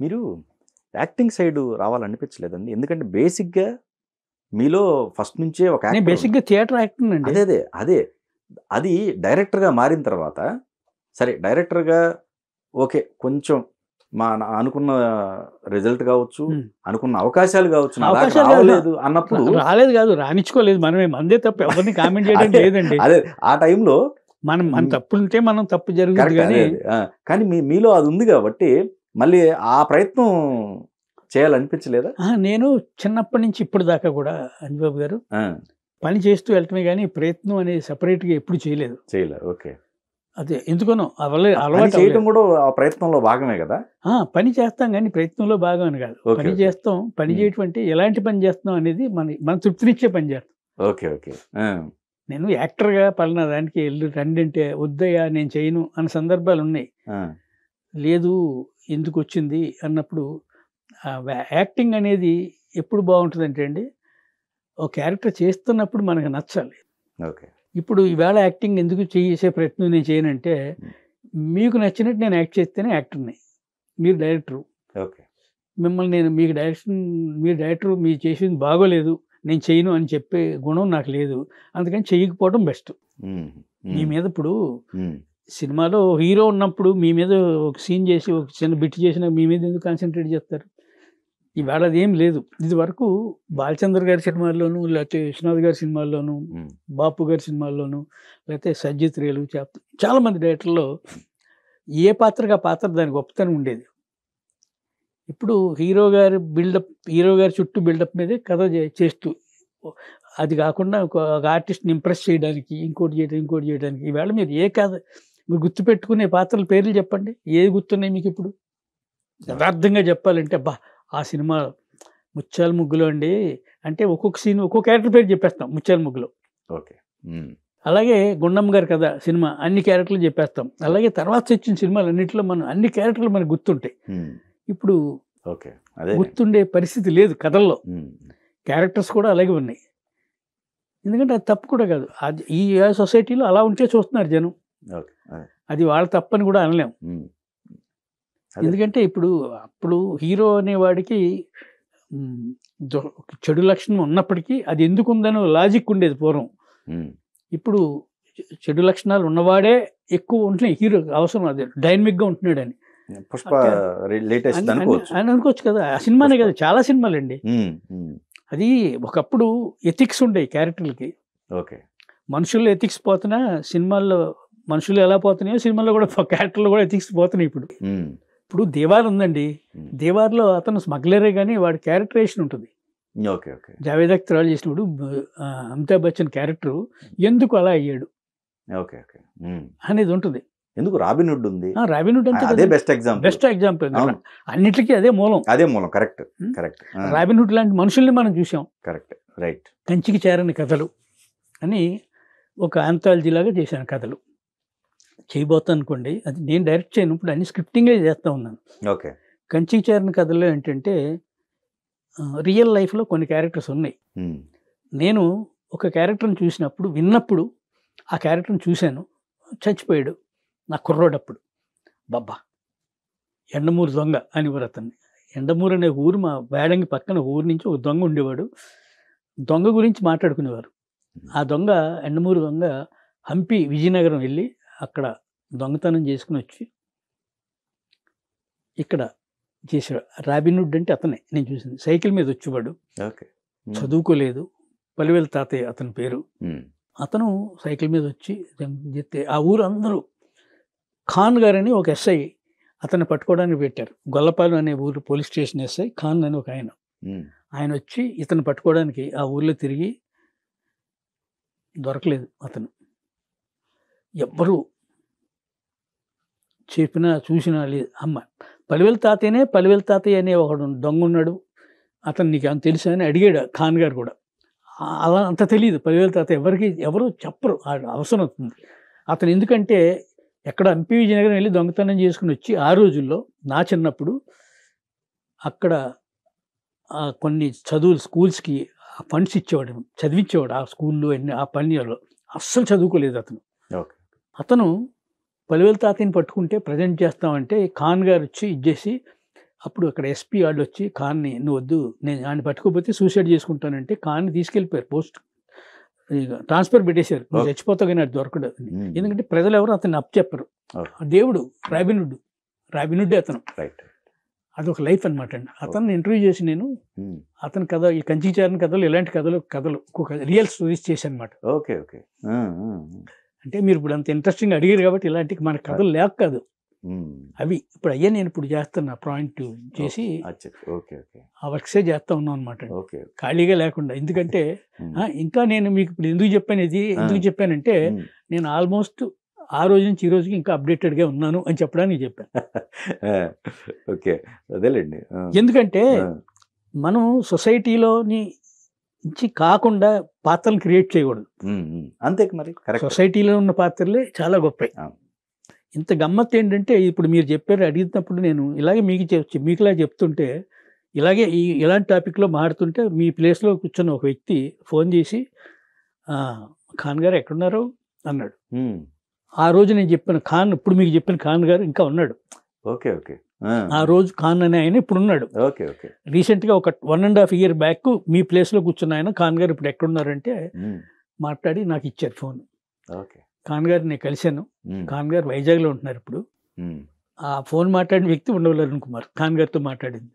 మీరు acting side రావాలనిపించలేదండి? ఎందుకంటే బేసిక్‌గా మీలో ఫస్ట్ నుంచే ఒక నేను యాక్టర్ బేసిక్గా థియేటర్ యాక్టర్ అండి. అదే. అది డైరెక్టర్‌గా మారిన తర్వాత సరే డైరెక్టర్‌గా ఓకే. కొంచెం అనుకున్న రిజల్ట్ కావచ్చు, అనుకున్న అవకాశాలు కావచ్చు, నా దాకా అవకాశాలు కాదు. రావలేదు అన్నప్పుడు రాలేదు కాదు, రానిచ్చుకోలేదు. మనమే మందే తప్పు, ఎవరిని కామెంట్ చేయడం లేదండి. అదే ఆ టైంలో మన తప్పులుంటే మనం తప్పు జరుగుద్ది కరెక్ట్. కానీ కానీ మీలో అది ఉంది కాబట్టి మళ్ళీ ఆ ప్రయత్నం చేయాలనిపించలేదా? నేను చిన్నప్పటి నుంచి ఇప్పుడు దాకా కూడా అంజబాబు గారు ఆ! పని చేస్తూ వెళ్ళటమే కానీ ప్రయత్నం అనేది సెపరేట్గా ఎప్పుడు చేయలేదు. ఓకే. అదే ఎందుకనో ఆ పని అలవాటు చేయటం అవ్వలేదు. కూడా ఆ ప్రయత్నంలో భాగమే కదా! పని చేస్తాం కానీ ప్రయత్నంలో భాగం అని కాదు. ఓకే. పని ఓకే. చేస్తాం. పని చేయటం అంటే ఎలాంటి పని చేస్తున్నాం అనేది మన తృప్తినిచ్చే పని చేస్తాం. ఓకే. ఆ! నేను యాక్టర్‌గా పలానా దానికి రండంటే వద్దయ్యా నేను చేయను అన్న సందర్భాలు ఉన్నాయి. ఆ! లేదు ఎందుకొచ్చింది అన్నప్పుడు యాక్టింగ్ అనేది ఎప్పుడు బావుంటదంటే అండి, ఒక క్యారెక్టర్ చేస్తున్నప్పుడు మనకు నచ్చాలి. ఓకే. ఇప్పుడు ఈవేళ యాక్టింగ్ ఎందుకు చేసే ప్రయత్నం నేను చేయనంటే, మీకు నచ్చినట్టు నేను యాక్ట్ చేస్తేనే యాక్టర్‌ని. మీరు డైరెక్టరు. ఓకే. మిమ్మల్ని నేను మీరు డైరెక్టరు మీరు చేసింది బాగోలేదు, నేను చేయను అని చెప్పే గుణం నాకు లేదు. అందుకని చేయకపోవడం బెస్ట్. మీ మీద ఇప్పుడు సినిమాలో హీరో ఉన్నప్పుడు మీ మీద ఒక సీన్ చేసి, ఒక చిన్న బిట్ చేసినా మీ మీద ఎందుకు కాన్సంట్రేట్ చేస్తారు? ఈవేళ అదేం లేదు. ఇదివరకు బాలచంద్ర గారి సినిమాల్లోనూ, లేకపోతే విశ్వనాథ్ గారి సినిమాల్లోనూ, బాపు గారి సినిమాల్లోనూ, లేకపోతే సజ్జిత్ రేలు చాలామంది డైరెక్టర్‌లో ఏ పాత్రకి ఆ పాత్ర దాని గొప్పతనం ఉండేది. ఇప్పుడు హీరో గారి చుట్టూ బిల్డప్ మీదే కథ చేస్తూ అది కాకుండా ఒక ఆర్టిస్ట్‌ని ఇంప్రెస్ చేయడానికి, ఇంకోటి చేయడానికి ఈవేళ మీరు మీరు గుర్తుపెట్టుకునే పాత్రల పేర్లు చెప్పండి. ఏవి గుర్తున్నాయి మీకిప్పుడు? యథార్థంగా చెప్పాలంటే అబ్బా! ఆ సినిమా 'ముత్యాల ముగ్గులో' అండి అంటే ఒక్కొక్క సీన్ ఒక్కో క్యారెక్టర్ పేరు చెప్పేస్తాం 'ముత్యాల ముగ్గులో'. ఓకే. అలాగే 'గుండమ్మ గారి కథ' సినిమా అన్ని క్యారెక్టర్లు చెప్పేస్తాం. అలాగే తర్వాత వచ్చిన సినిమాలన్నిటిలో అన్ని క్యారెక్టర్లు మనకు గుర్తుంటాయి. ఇప్పుడు ఓకే. అదే గుర్తుండే పరిస్థితి లేదు కథల్లో. క్యారెక్టర్స్ కూడా అలాగే ఉన్నాయి. ఎందుకంటే అది తప్పు కూడా కాదు. అది ఈ సొసైటీలో అలా ఉంటే చూస్తున్నారు జనం. ఓకే. అది వాళ్ళ తప్పని కూడా అనలేం. ఎందుకంటే అప్పుడు హీరో అనేవాడికి చెడు లక్షణం ఉన్నప్పటికీ అది ఎందుకుందనో లాజిక్ ఉండేది పూర్వం. ఇప్పుడు చెడు లక్షణాలు ఉన్నవాడే ఎక్కువ ఉంటున్నాయి హీరో అవసరం, అది డైనమిక్‌గా ఉంటున్నాడని. 'పుష్ప' లేటెస్ట్ అనుకోవచ్చు. అని అనుకోవచ్చు కదా! ఆ సినిమానే కదా, చాలా సినిమాలండి. అది ఒకప్పుడు ఎథిక్స్ ఉండేవి క్యారెక్టర్‌లకి. ఓకే. మనుషుల్లో ఎథిక్స్ పోతున్నా సినిమాల్లో మనుషులు ఎలా పోతున్నాయో సినిమాల్లో కూడా క్యారెక్టర్‌లో కూడా ఎథిక్స్ పోతున్నాయి ఇప్పుడు. ఇప్పుడు 'దేవార్' ఉందండి. 'దేవార్‌లో' అతను స్మగ్లరే గానీ వాడి క్యారెక్టరైజేషన్ ఉంటుంది. ఓకే. జావేద్ అఖ్తర్ చేసినప్పుడు అమితాబ్ బచ్చన్ క్యారెక్టర్ ఎందుకు అలా అయ్యాడు అనేది ఉంటుంది. ఎందుకు 'రాబిన్ హుడ్' ఉంది. 'రాబిన్ హుడ్' అంటే అదే బెస్ట్ ఎగ్జాంపుల్. అన్నిటికీ అదే మూలం. కరెక్ట్. 'రాబిన్ హుడ్' లాంటి మనుషుల్ని మనం చూసాం. కరెక్ట్. రైట్. కంచికి చేరని కథలు అని ఒక ఆంథాలజీ లాగా చేశాను కథలు. చేయబోతాను అనుకోండి, అది నేను డైరెక్ట్ చేయను. ఇప్పుడు అన్ని స్క్రిప్టింగే చేస్తా ఉన్నాను. ఓకే. కంచికి చేరని కథల్లో ఏంటంటే రియల్ లైఫ్‌లో కొన్ని క్యారెక్టర్స్ ఉన్నాయి. నేను ఒక క్యారెక్టర్‌ని విన్నప్పుడు ఆ క్యారెక్టర్‌ని చూశాను. చచ్చిపోయాడు నా కుర్రోడప్పుడు. బాబ్బా! ఎండమూరు దొంగ అనేవారు అతన్ని. ఎండమూరు అనే ఊరు మా వేడంగి పక్కన ఊరు నుంచి ఒక దొంగ ఉండేవాడు. దొంగ గురించి మాట్లాడుకునేవారు. ఆ దొంగ ఎండమూరు దొంగ హంపి విజయనగరం వెళ్ళి అక్కడ దొంగతనం చేసుకుని వచ్చి ఇక్కడ చేసాడు. 'రాబిన్ హుడ్' అంటే అతనే నేను చూసింది. సైకిల్ మీద వచ్చేవాడు. చదువుకోలేదు. పలివేలు తాతయ్య అతని పేరు. అతను సైకిల్ మీద వచ్చి చెప్తే ఆ ఊరు అందరూ ఖాన్ గారని ఒక ఎస్ఐ అతన్ని పట్టుకోవడానికి పెట్టారు. గొల్లపాలెం అనే ఊరు పోలీస్ స్టేషన్ ఎస్ఐ ఖాన్ అని ఒక ఆయన. ఆయన వచ్చి ఇతను పట్టుకోవడానికి ఆ ఊర్లో తిరిగి దొరకలేదు అతను. ఎవ్వరూ చెప్పినా చూసినా లేదు. పలివేలు తాతయ్య అనే ఒకడు దొంగ ఉన్నాడు, అతను నీకేమైనా తెలుసా అని అడిగాడు ఖాన్ గారు కూడా. అలా అంత తెలియదు పలివేలు తాతయ్య ఎవరు చెప్పరు. అవసరం అవుతుంది అతను. ఎందుకంటే ఎక్కడ హంపి విజయనగరం వెళ్ళి దొంగతనం చేసుకుని వచ్చి ఆ రోజుల్లో నా చిన్నప్పుడు అక్కడ కొన్ని స్కూల్స్‌కి ఫండ్స్ ఇచ్చేవాడు, చదివించేవాడు. ఆ స్కూల్‌లో ఆ పనిలో అస్సలు చదువుకోలేదు అతను. అతను పలివేలు తాతయ్యని పట్టుకుంటే ప్రజెంట్ చేస్తామంటే ఖాన్ గారు వచ్చి ఇచ్చేసి అప్పుడు అక్కడ ఎస్పీ వాళ్ళు వచ్చి ఖాన్ని నువ్వు వద్దు, నేను ఆయన పట్టుకోపోతే సూసైడ్ చేసుకుంటానంటే ఖాన్ని తీసుకెళ్ళిపోయారు, పోస్ట్ ట్రాన్స్ఫర్ పెట్టేశారు, నువ్వు Okay. చచ్చిపోతావు కానీ అది దొరకడు. Hmm. ఎందుకంటే ప్రజలు ఎవరు అతన్ని అప్పచెప్పరు. Okay. దేవుడు రాబినుడ్డే అతను, రైట్. అదొక లైఫ్ అనమాట అండి. అతన్ని ఇంటర్వ్యూ చేసి నేను Hmm. అతని కథ, ఈ కంచిచారణ కథలు, ఇలాంటి కథలు రియల్ స్టోరీస్ చేశాను అనమాట. Okay okay. అంటే మీరు ఇప్పుడు అంత ఇంట్రెస్టింగ్ అడిగారు కాబట్టి ఇలాంటి మన కథలు లేక కాదు అవి. ఇప్పుడు అయ్యా నేను ఇప్పుడు చేస్తున్నా పాయింట్ చేసి ఓకే ఓకే ఆ వర్క్సే చేస్తా ఉన్నాం అనమాట, ఓకే. ఖాళీగా లేకుండా. ఎందుకంటే ఇంకా నేను మీకు ఇప్పుడు ఎందుకు చెప్పాను, ఇది ఎందుకు చెప్పానంటే నేను ఆల్మోస్ట్ ఆ రోజు నుంచి ఈ రోజుకి ఇంకా అప్డేటెడ్గా ఉన్నాను అని చెప్పడానికి చెప్పాను. ఓకే, అదేలేండి. ఎందుకంటే మనం సొసైటీలోని నుంచి కాకుండా పాత్రలు క్రియేట్ చేయకూడదు. అంతే మరి, సొసైటీలో ఉన్న పాత్రలే చాలా గొప్పవి. ఇంత గమ్మత్ ఏంటంటే ఇప్పుడు మీరు చెప్పారు, అడిగినప్పుడు నేను ఇలాగే మీకులా చెప్తుంటే, ఇలాగే ఇలాంటి టాపిక్లో మాట్లాడుతుంటే మీ ప్లేస్లో కూర్చొని ఒక వ్యక్తి ఫోన్ చేసి ఖాన్ గారు ఎక్కడున్నారు అన్నాడు. ఆ రోజు నేను చెప్పిన ఖాన్, ఇప్పుడు మీకు చెప్పిన ఖాన్ గారు ఇంకా ఉన్నాడు. Okay okay. ఆ రోజు ఖాన్ అనే ఆయన ఇప్పుడు ఉన్నాడు. Okay okay. రీసెంట్గా ఒక 1.5 year బ్యాక్ మీ ప్లేస్లో కూర్చున్న ఆయన ఖాన్ గారు ఇప్పుడు ఎక్కడున్నారంటే మాట్లాడి నాకు ఇచ్చారు ఫోన్. ఓకే. ఖాన్ గారు నేను కలిశాను. ఖాన్ గారు వైజాగ్లో ఉంటున్నారు ఇప్పుడు. ఆ ఫోన్ మాట్లాడిన వ్యక్తి ఉండవల్లి అరుణ్ కుమార్ ఖాన్ గారితో మాట్లాడింది.